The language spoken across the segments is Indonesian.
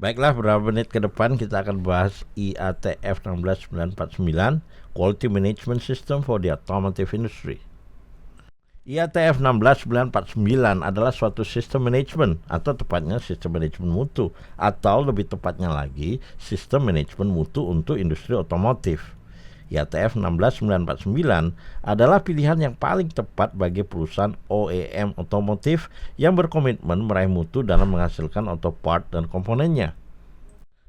Baiklah, beberapa menit ke depan kita akan bahas IATF 16949, Quality Management System for the Automotive Industry. IATF 16949 adalah suatu sistem manajemen atau tepatnya sistem manajemen mutu atau lebih tepatnya lagi sistem manajemen mutu untuk industri otomotif. IATF 16949 adalah pilihan yang paling tepat bagi perusahaan OEM otomotif yang berkomitmen meraih mutu dalam menghasilkan auto part dan komponennya.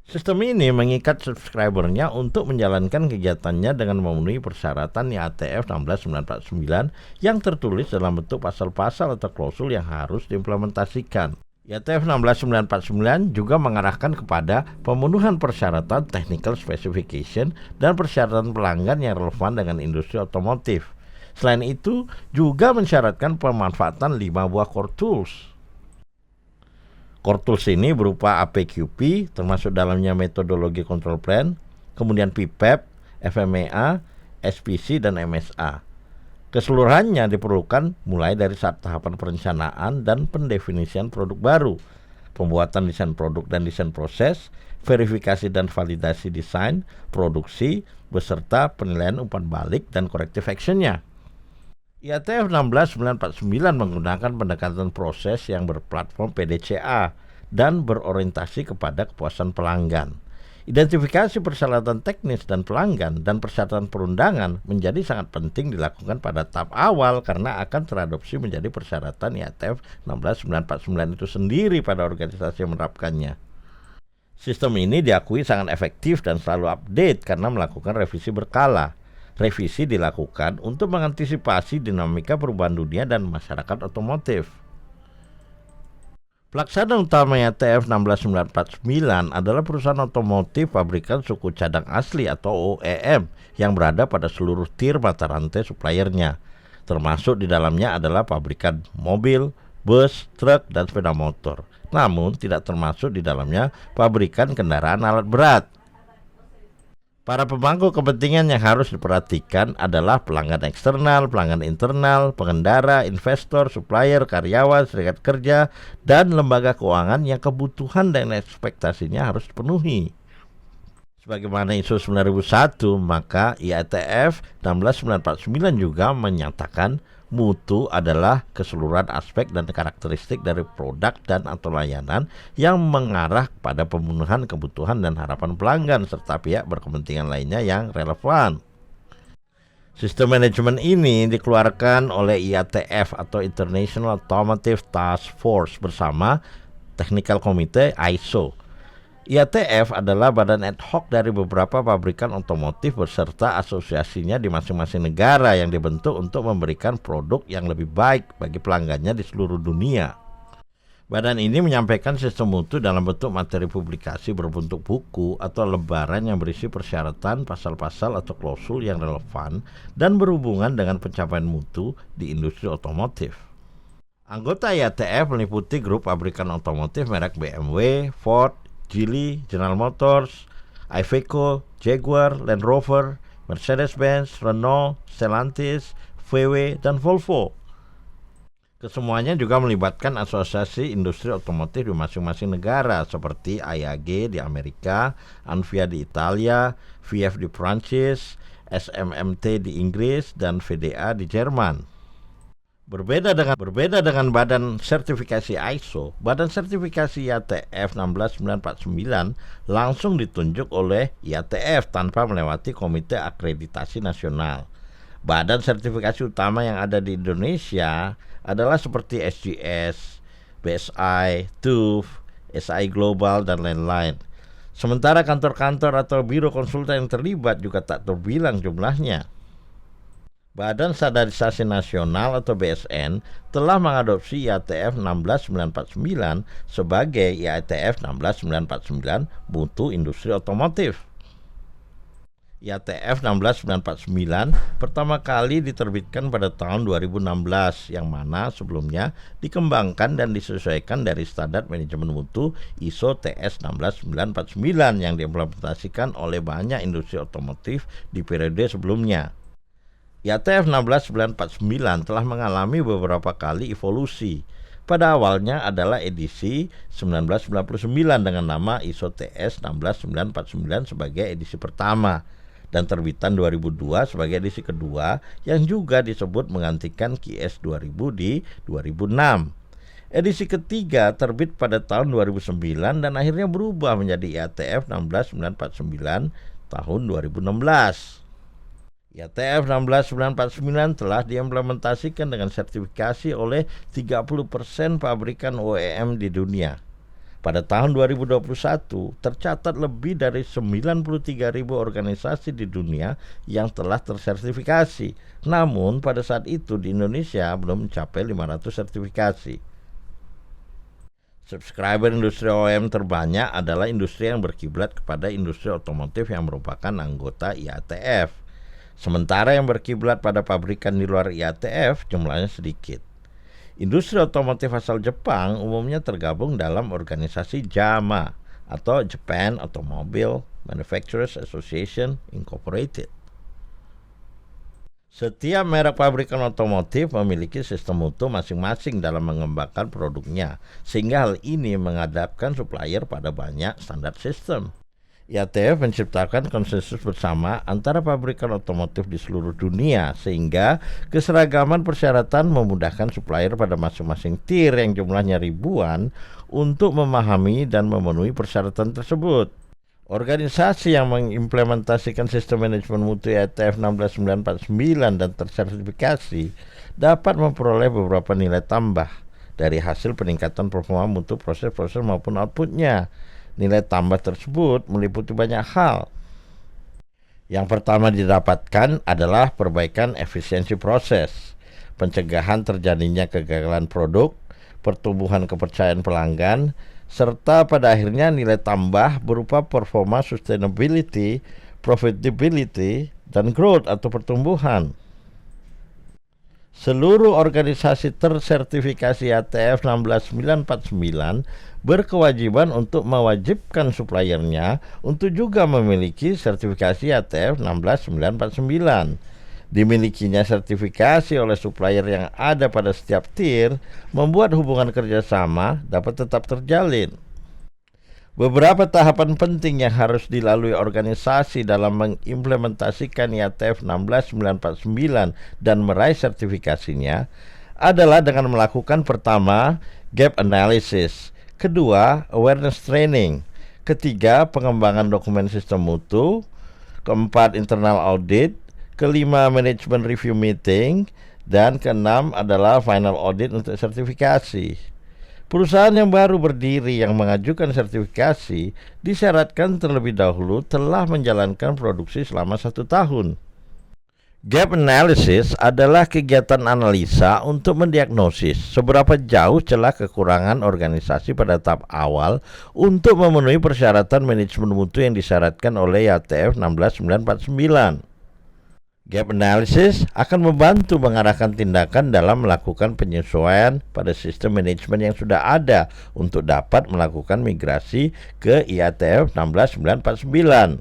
Sistem ini mengikat subscribernya untuk menjalankan kegiatannya dengan memenuhi persyaratan IATF 16949 yang tertulis dalam bentuk pasal-pasal atau klausul yang harus diimplementasikan. IATF 16949 juga mengarahkan kepada pemenuhan persyaratan technical specification dan persyaratan pelanggan yang relevan dengan industri otomotif. Selain itu, juga mensyaratkan pemanfaatan 5 buah core tools. Core tools ini berupa APQP, termasuk dalamnya metodologi control plan, kemudian PPAP, FMEA, SPC, dan MSA. Keseluruhannya diperlukan mulai dari saat tahapan perencanaan dan pendefinisian produk baru, pembuatan desain produk dan desain proses, verifikasi dan validasi desain, produksi, beserta penilaian umpan balik dan corrective action-nya. IATF 16949 menggunakan pendekatan proses yang berplatform PDCA dan berorientasi kepada kepuasan pelanggan. Identifikasi persyaratan teknis dan pelanggan dan persyaratan perundangan menjadi sangat penting dilakukan pada tahap awal karena akan teradopsi menjadi persyaratan IATF 16949 itu sendiri pada organisasi yang menerapkannya. Sistem ini diakui sangat efektif dan selalu update karena melakukan revisi berkala. Revisi dilakukan untuk mengantisipasi dinamika perubahan dunia dan masyarakat otomotif. Pelaksana utama IATF 16949 adalah perusahaan otomotif pabrikan suku cadang asli atau OEM yang berada pada seluruh tier mata rantai suppliernya. Termasuk di dalamnya adalah pabrikan mobil, bus, truk, dan sepeda motor. Namun tidak termasuk di dalamnya pabrikan kendaraan alat berat. Para pemangku kepentingan yang harus diperhatikan adalah pelanggan eksternal, pelanggan internal, pengendara, investor, supplier, karyawan, serikat kerja, dan lembaga keuangan yang kebutuhan dan ekspektasinya harus dipenuhi. Sebagaimana ISO 9001, maka IATF 16949 juga menyatakan mutu adalah keseluruhan aspek dan karakteristik dari produk dan atau layanan yang mengarah pada pemenuhan kebutuhan dan harapan pelanggan serta pihak berkepentingan lainnya yang relevan. Sistem manajemen ini dikeluarkan oleh IATF atau International Automotive Task Force bersama Technical Committee ISO. IATF adalah badan ad hoc dari beberapa pabrikan otomotif beserta asosiasinya di masing-masing negara yang dibentuk untuk memberikan produk yang lebih baik bagi pelanggannya di seluruh dunia. Badan ini menyampaikan sistem mutu dalam bentuk materi publikasi berbentuk buku atau lembaran yang berisi persyaratan, pasal-pasal atau klausul yang relevan dan berhubungan dengan pencapaian mutu di industri otomotif. Anggota IATF meliputi grup pabrikan otomotif merek BMW, Ford, Geely, General Motors, Iveco, Jaguar, Land Rover, Mercedes-Benz, Renault, Stellantis, VW, dan Volvo. Kesemuanya juga melibatkan asosiasi industri otomotif di masing-masing negara seperti IAG di Amerika, Anvia di Italia, VF di Prancis, SMMT di Inggris, dan VDA di Jerman. Berbeda dengan badan sertifikasi ISO, badan sertifikasi IATF 16949 langsung ditunjuk oleh IATF tanpa melewati Komite Akreditasi Nasional. Badan sertifikasi utama yang ada di Indonesia adalah seperti SGS, BSI, TÜV, SI Global, dan lain-lain. Sementara kantor-kantor atau biro konsultan yang terlibat juga tak terbilang jumlahnya. Badan Standarisasi Nasional atau BSN telah mengadopsi IATF 16949 sebagai IATF 16949 mutu industri otomotif. IATF 16949 pertama kali diterbitkan pada tahun 2016 yang mana sebelumnya dikembangkan dan disesuaikan dari standar manajemen mutu ISO TS 16949 yang diimplementasikan oleh banyak industri otomotif di periode sebelumnya. IATF 16949 telah mengalami beberapa kali evolusi. pada awalnya adalah edisi 1999 dengan nama ISO TS 16949 sebagai edisi pertama dan terbitan 2002 sebagai edisi kedua yang juga disebut menggantikan QS 2000 di 2006. Edisi ketiga terbit pada tahun 2009 dan akhirnya berubah menjadi IATF 16949 tahun 2016. IATF 16949 telah diimplementasikan dengan sertifikasi oleh 30% pabrikan OEM di dunia. Pada tahun 2021, tercatat lebih dari 93.000 organisasi di dunia yang telah tersertifikasi. Namun, pada saat itu di Indonesia belum mencapai 500 sertifikasi. Subscriber industri OEM terbanyak adalah industri yang berkiblat kepada industri otomotif yang merupakan anggota IATF. Sementara yang berkiblat pada pabrikan di luar IATF jumlahnya sedikit. Industri otomotif asal Jepang umumnya tergabung dalam organisasi JAMA atau Japan Automobile Manufacturers Association Incorporated. Setiap merek pabrikan otomotif memiliki sistem mutu masing-masing dalam mengembangkan produknya, sehingga hal ini menghadapkan supplier pada banyak standar sistem. IATF menciptakan konsensus bersama antara pabrikan otomotif di seluruh dunia sehingga keseragaman persyaratan memudahkan supplier pada masing-masing tier yang jumlahnya ribuan untuk memahami dan memenuhi persyaratan tersebut. Organisasi yang mengimplementasikan sistem manajemen mutu IATF 16949 dan tersertifikasi dapat memperoleh beberapa nilai tambah dari hasil peningkatan performa mutu proses-proses maupun outputnya. Nilai tambah tersebut meliputi banyak hal. Yang pertama didapatkan adalah perbaikan efisiensi proses, pencegahan terjadinya kegagalan produk, pertumbuhan kepercayaan pelanggan, serta pada akhirnya nilai tambah berupa performa sustainability, profitability, dan growth atau pertumbuhan. Seluruh organisasi tersertifikasi IATF 16949 berkewajiban untuk mewajibkan suppliernya untuk juga memiliki sertifikasi IATF 16949. Dimilikinya sertifikasi oleh supplier yang ada pada setiap tier membuat hubungan kerjasama dapat tetap terjalin. Beberapa tahapan penting yang harus dilalui organisasi dalam mengimplementasikan IATF 16949 dan meraih sertifikasinya adalah dengan melakukan pertama, gap analysis, kedua, awareness training, ketiga, pengembangan dokumen sistem mutu, keempat, internal audit, kelima, management review meeting, dan keenam adalah final audit untuk sertifikasi. Perusahaan yang baru berdiri yang mengajukan sertifikasi disyaratkan terlebih dahulu telah menjalankan produksi selama 1 tahun. Gap analysis adalah kegiatan analisa untuk mendiagnosis seberapa jauh celah kekurangan organisasi pada tahap awal untuk memenuhi persyaratan manajemen mutu yang disyaratkan oleh IATF 16949. Gap analysis akan membantu mengarahkan tindakan dalam melakukan penyesuaian pada sistem manajemen yang sudah ada untuk dapat melakukan migrasi ke IATF 16949.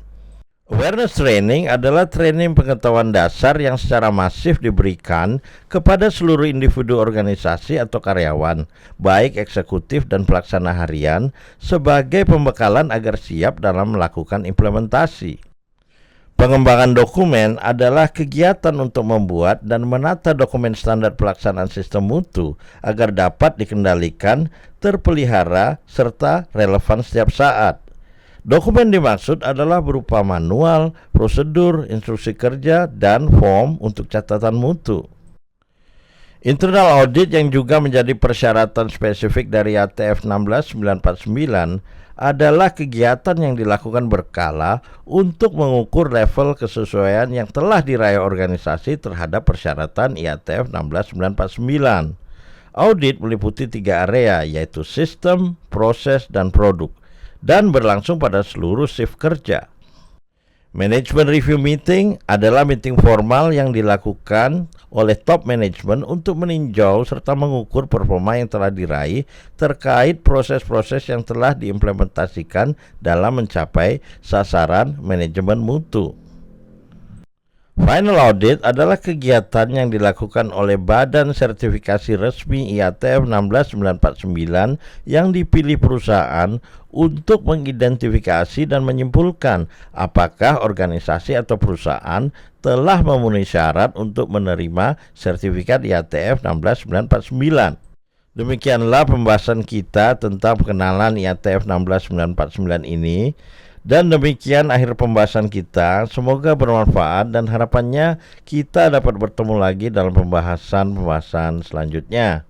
Awareness training adalah training pengetahuan dasar yang secara masif diberikan kepada seluruh individu organisasi atau karyawan, baik eksekutif dan pelaksana harian, sebagai pembekalan agar siap dalam melakukan implementasi. Pengembangan dokumen adalah kegiatan untuk membuat dan menata dokumen standar pelaksanaan sistem mutu agar dapat dikendalikan, terpelihara, serta relevan setiap saat. Dokumen dimaksud adalah berupa manual, prosedur, instruksi kerja, dan form untuk catatan mutu. Internal audit yang juga menjadi persyaratan spesifik dari IATF 16949 adalah kegiatan yang dilakukan berkala untuk mengukur level kesesuaian yang telah diraih organisasi terhadap persyaratan IATF 16949. Audit meliputi 3 area, yaitu sistem, proses, dan produk, dan berlangsung pada seluruh shift kerja. Management review meeting adalah meeting formal yang dilakukan oleh top management untuk meninjau serta mengukur performa yang telah diraih terkait proses-proses yang telah diimplementasikan dalam mencapai sasaran manajemen mutu. Final audit adalah kegiatan yang dilakukan oleh Badan Sertifikasi Resmi IATF 16949 yang dipilih perusahaan untuk mengidentifikasi dan menyimpulkan apakah organisasi atau perusahaan telah memenuhi syarat untuk menerima sertifikat IATF 16949. Demikianlah pembahasan kita tentang pengenalan IATF 16949 ini. Dan demikian akhir pembahasan kita. Semoga bermanfaat dan harapannya kita dapat bertemu lagi dalam pembahasan selanjutnya.